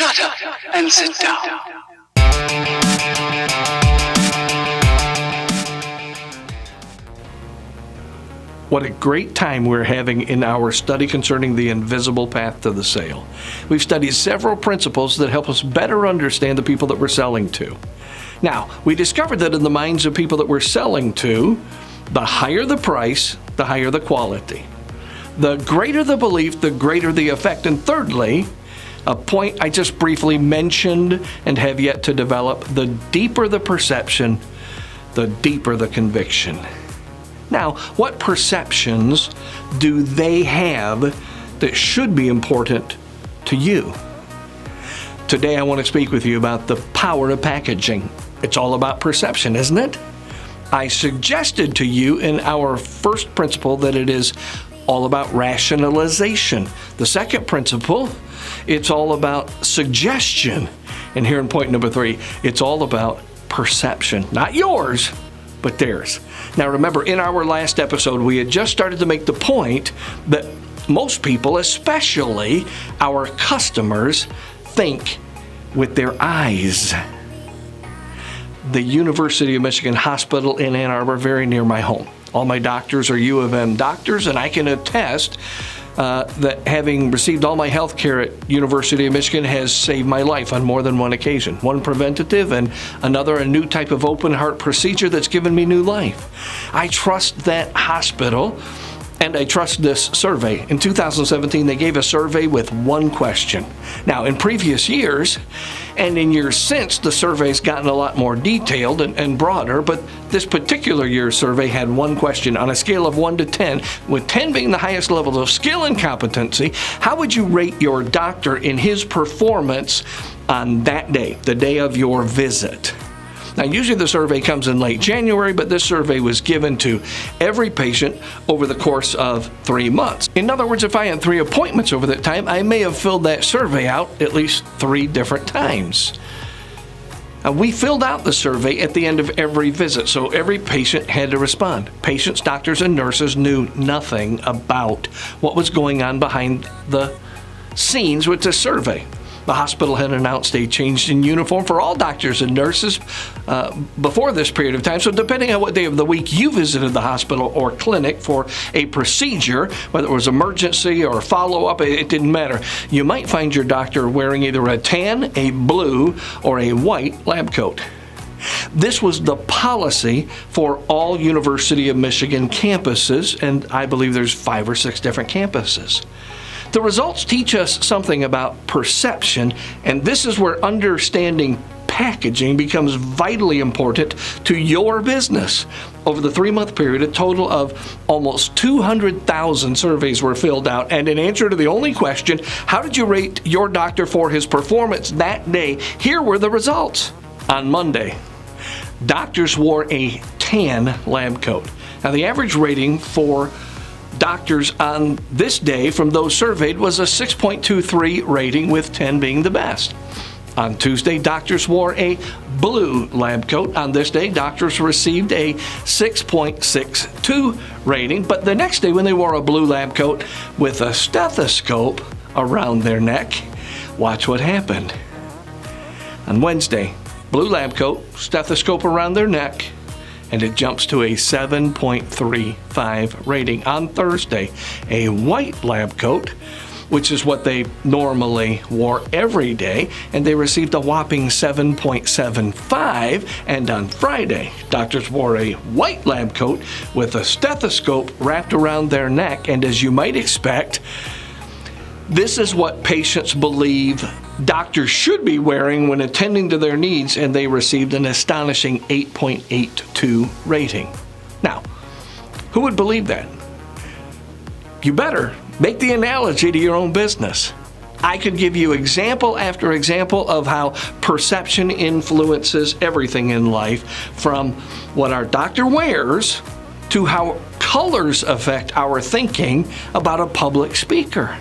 Shut up and sit down. What a great time we're having in our study concerning the invisible path to the sale. We've studied several principles that help us better understand the people that we're selling to. Now, we discovered that in the minds of people that we're selling to, the higher the price, the higher the quality. The greater the belief, the greater the effect. And thirdly, a point I just briefly mentioned and have yet to develop, the deeper the perception, the deeper the conviction. Now, what perceptions do they have that should be important to you? Today I want to speak with you about the power of packaging. It's all about perception, isn't it? I suggested to you in our first principle that it is all about rationalization. The second principle, it's all about suggestion. And here in point number 3, it's all about perception. Not yours, but theirs. Now remember, in our last episode, we had just started to make the point that most people, especially our customers, think with their eyes. The University of Michigan Hospital in Ann Arbor, very near my home. All my doctors are U of M doctors, and I can attest that having received all my health care at University of Michigan has saved my life on more than one occasion. One preventative and another a new type of open heart procedure that's given me new life. I trust that hospital, and I trust this survey. In 2017, they gave a survey with one question. Now, in previous years, and in years since, the survey's gotten a lot more detailed and broader, but this particular year's survey had one question on a scale of 1 to 10, with 10 being the highest level of skill and competency. How would you rate your doctor in his performance on that day, the day of your visit? Now, usually the survey comes in late January, but this survey was given to every patient over the course of 3 months. In other words, if I had 3 appointments over that time, I may have filled that survey out at least 3 different times. We filled out the survey at the end of every visit, so every patient had to respond. Patients, doctors, and nurses knew nothing about what was going on behind the scenes with this survey. The hospital had announced a change in uniform for all doctors and nurses before this period of time. So depending on what day of the week you visited the hospital or clinic for a procedure, whether it was emergency or follow-up, it didn't matter. You might find your doctor wearing either a tan, a blue, or a white lab coat. This was the policy for all University of Michigan campuses, and I believe there's 5 or 6 different campuses. The results teach us something about perception, and this is where understanding packaging becomes vitally important to your business. Over the 3-month period, a total of almost 200,000 surveys were filled out, and in answer to the only question, how did you rate your doctor for his performance that day, here were the results. On Monday, doctors wore a tan lab coat. Now, the average rating for doctors on this day from those surveyed was a 6.23 rating, with 10 being the best. On Tuesday, doctors wore a blue lab coat. On this day, doctors received a 6.62 rating, but the next day when they wore a blue lab coat with a stethoscope around their neck, watch what happened. On Wednesday, blue lab coat, stethoscope around their neck, and it jumps to a 7.35 rating. On Thursday, a white lab coat, which is what they normally wore every day, and they received a whopping 7.75. And on Friday, doctors wore a white lab coat with a stethoscope wrapped around their neck, and as you might expect, this is what patients believe doctors should be wearing when attending to their needs, and they received an astonishing 8.82 rating. Now, who would believe that? You better make the analogy to your own business. I could give you example after example of how perception influences everything in life, from what our doctor wears to how colors affect our thinking about a public speaker.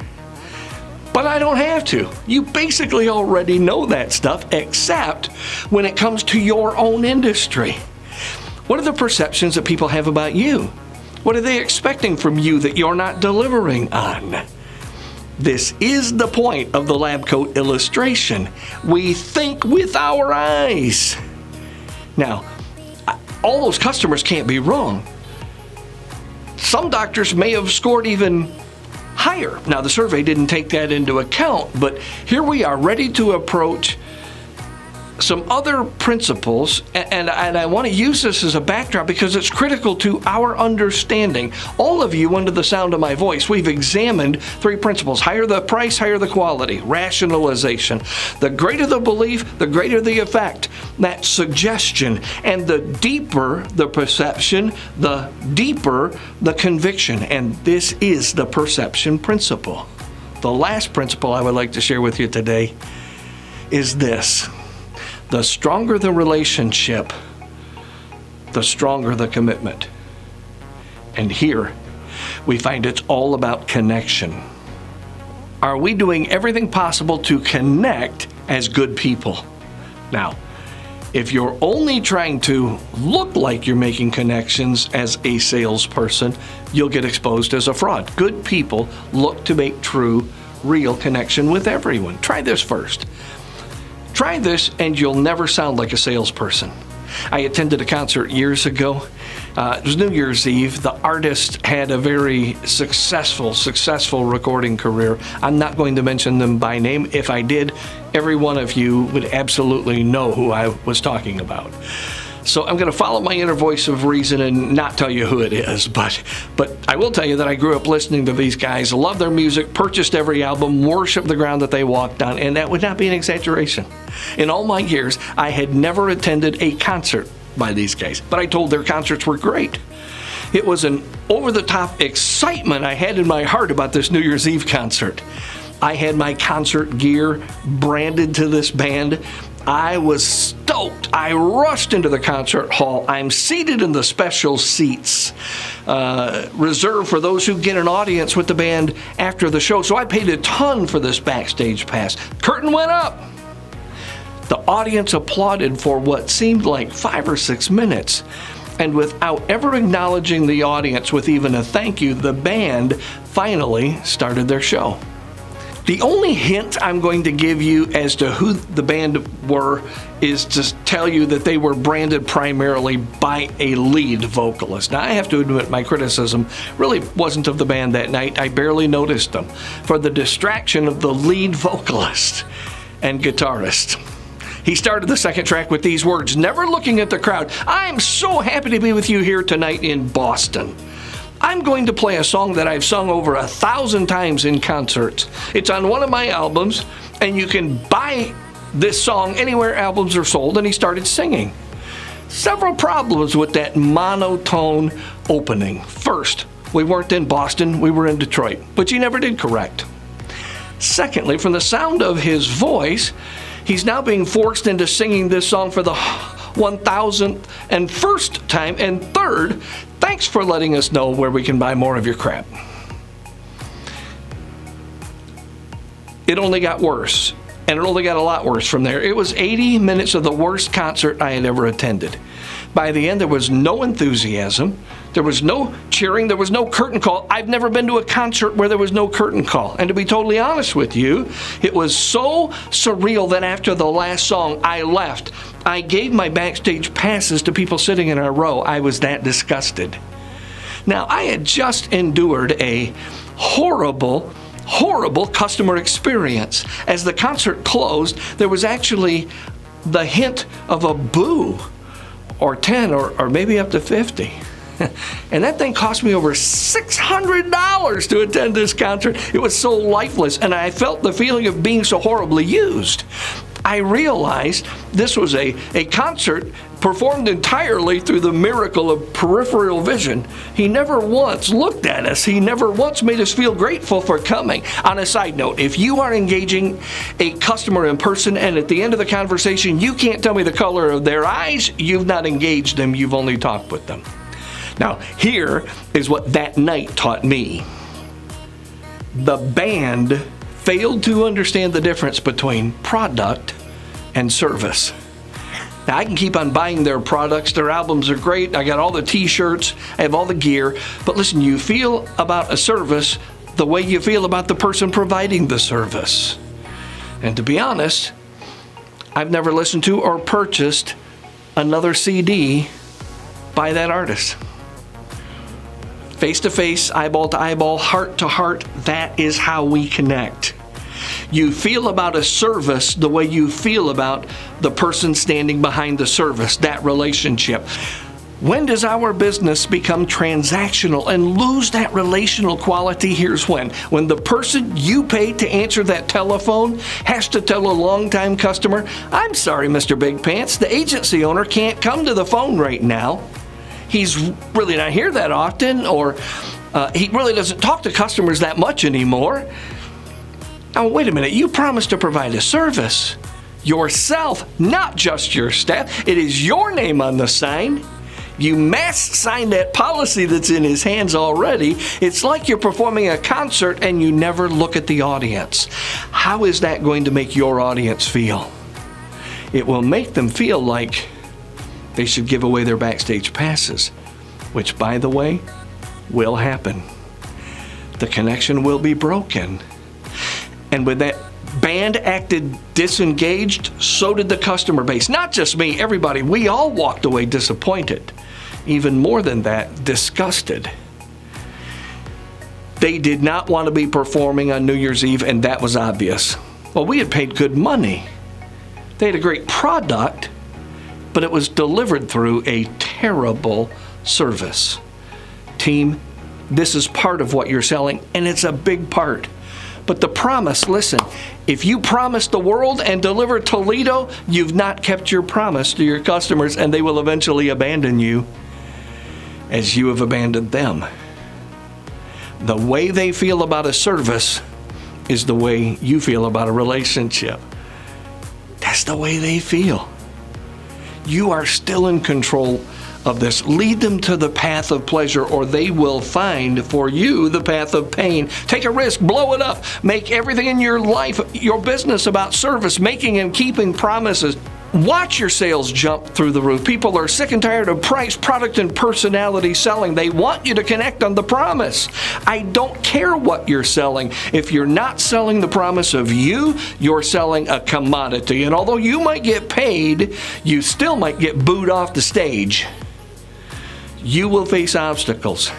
But I don't have to. You basically already know that stuff, except when it comes to your own industry. What are the perceptions that people have about you? What are they expecting from you that you're not delivering on? This is the point of the lab coat illustration. We think with our eyes. Now, all those customers can't be wrong. Some doctors may have scored even higher. Now, the survey didn't take that into account, but here we are ready to approach some other principles, and I want to use this as a backdrop because it's critical to our understanding. All of you, under the sound of my voice, we've examined 3 principles: higher the price, higher the quality, rationalization. The greater the belief, the greater the effect, that suggestion, and the deeper the perception, the deeper the conviction. And this is the perception principle. The last principle I would like to share with you today is this: the stronger the relationship, the stronger the commitment. And here we find it's all about connection. Are we doing everything possible to connect as good people? Now, if you're only trying to look like you're making connections as a salesperson, you'll get exposed as a fraud. Good people look to make true, real connection with everyone. Try this first. Try this and you'll never sound like a salesperson. I attended a concert years ago. It was New Year's Eve. The artist had a very successful recording career. I'm not going to mention them by name. If I did, every one of you would absolutely know who I was talking about. So I'm going to follow my inner voice of reason and not tell you who it is, but I will tell you that I grew up listening to these guys, loved their music, purchased every album, worshiped the ground that they walked on, and that would not be an exaggeration. In all my years, I had never attended a concert by these guys, but I told their concerts were great. It was an over-the-top excitement I had in my heart about this New Year's Eve concert. I had my concert gear branded to this band. I was stoked. I rushed into the concert hall. I'm seated in the special seats reserved for those who get an audience with the band after the show. So I paid a ton for this backstage pass. Curtain went up. The audience applauded for what seemed like 5 or 6 minutes. And without ever acknowledging the audience with even a thank you, the band finally started their show. The only hint I'm going to give you as to who the band were is to tell you that they were branded primarily by a lead vocalist. Now, I have to admit my criticism really wasn't of the band that night. I barely noticed them for the distraction of the lead vocalist and guitarist. He started the second track with these words, never looking at the crowd. I'm so happy to be with you here tonight in Boston. I'm going to play a song that I've sung over 1,000 times in concerts. It's on one of my albums, and you can buy this song anywhere albums are sold, and he started singing. Several problems with that monotone opening. First, we weren't in Boston, we were in Detroit, which he never did correct. Secondly, from the sound of his voice, he's now being forced into singing this song for the 1,001st time. And third, thanks for letting us know where we can buy more of your crap. It only got worse, and it only got a lot worse from there. It was 80 minutes of the worst concert I had ever attended. By the end, there was no enthusiasm. There was no cheering. There was no curtain call. I've never been to a concert where there was no curtain call. And to be totally honest with you, it was so surreal that after the last song, I left. I gave my backstage passes to people sitting in a row. I was that disgusted. Now, I had just endured a horrible customer experience. As the concert closed, there was actually the hint of a boo, or 10, or maybe up to 50. And that thing cost me over $600 to attend this concert. It was so lifeless, and I felt the feeling of being so horribly used. I realized this was a concert performed entirely through the miracle of peripheral vision. He never once looked at us. He never once made us feel grateful for coming. On a side note, if you are engaging a customer in person and at the end of the conversation you can't tell me the color of their eyes, you've not engaged them, you've only talked with them. Now, here is what that night taught me. The band failed to understand the difference between product and service. Now, I can keep on buying their products. Their albums are great. I got all the t-shirts. I have all the gear. But listen, you feel about a service the way you feel about the person providing the service. And to be honest, I've never listened to or purchased another CD by that artist. Face to face, eyeball to eyeball, heart to heart, that is how we connect. You feel about a service the way you feel about the person standing behind the service, that relationship. When does our business become transactional and lose that relational quality? Here's when. When the person you pay to answer that telephone has to tell a longtime customer, "I'm sorry, Mr. Big Pants, the agency owner can't come to the phone right now. He's really not here that often," or he really doesn't talk to customers that much anymore. Now, wait a minute. You promised to provide a service yourself, not just your staff. It is your name on the sign. You mass sign that policy that's in his hands already. It's like you're performing a concert and you never look at the audience. How is that going to make your audience feel? It will make them feel like they should give away their backstage passes, which, by the way, will happen. The connection will be broken. And when that band acted disengaged, so did the customer base. Not just me, everybody. We all walked away disappointed. Even more than that, disgusted. They did not want to be performing on New Year's Eve, and that was obvious. Well, we had paid good money. They had a great product, but it was delivered through a terrible service. Team, this is part of what you're selling, and it's a big part. But the promise, listen, if you promise the world and deliver Toledo, you've not kept your promise to your customers, and they will eventually abandon you as you have abandoned them. The way they feel about a service is the way you feel about a relationship. That's the way they feel. You are still in control of this. Lead them to the path of pleasure, or they will find for you the path of pain. Take a risk, blow it up, make everything in your life, your business, about service, making and keeping promises. Watch your sales jump through the roof. People are sick and tired of price, product, and personality selling. They want you to connect on the promise. I don't care what you're selling. If you're not selling the promise of you, you're selling a commodity. And although you might get paid, you still might get booed off the stage. You will face obstacles.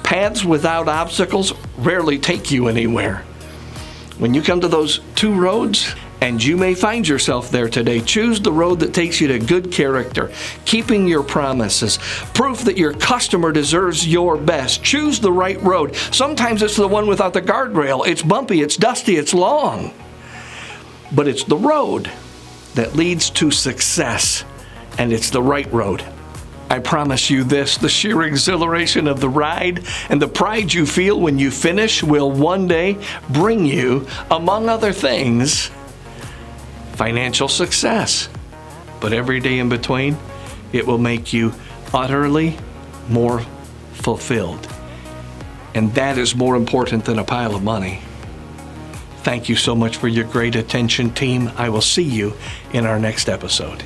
Paths without obstacles rarely take you anywhere. When you come to those two roads, and you may find yourself there today, choose the road that takes you to good character, keeping your promises, proof that your customer deserves your best. Choose the right road. Sometimes it's the one without the guardrail. It's bumpy, it's dusty, it's long. But it's the road that leads to success, and it's the right road. I promise you this, the sheer exhilaration of the ride and the pride you feel when you finish will one day bring you, among other things, financial success. But every day in between, it will make you utterly more fulfilled. And that is more important than a pile of money. Thank you so much for your great attention, team. I will see you in our next episode.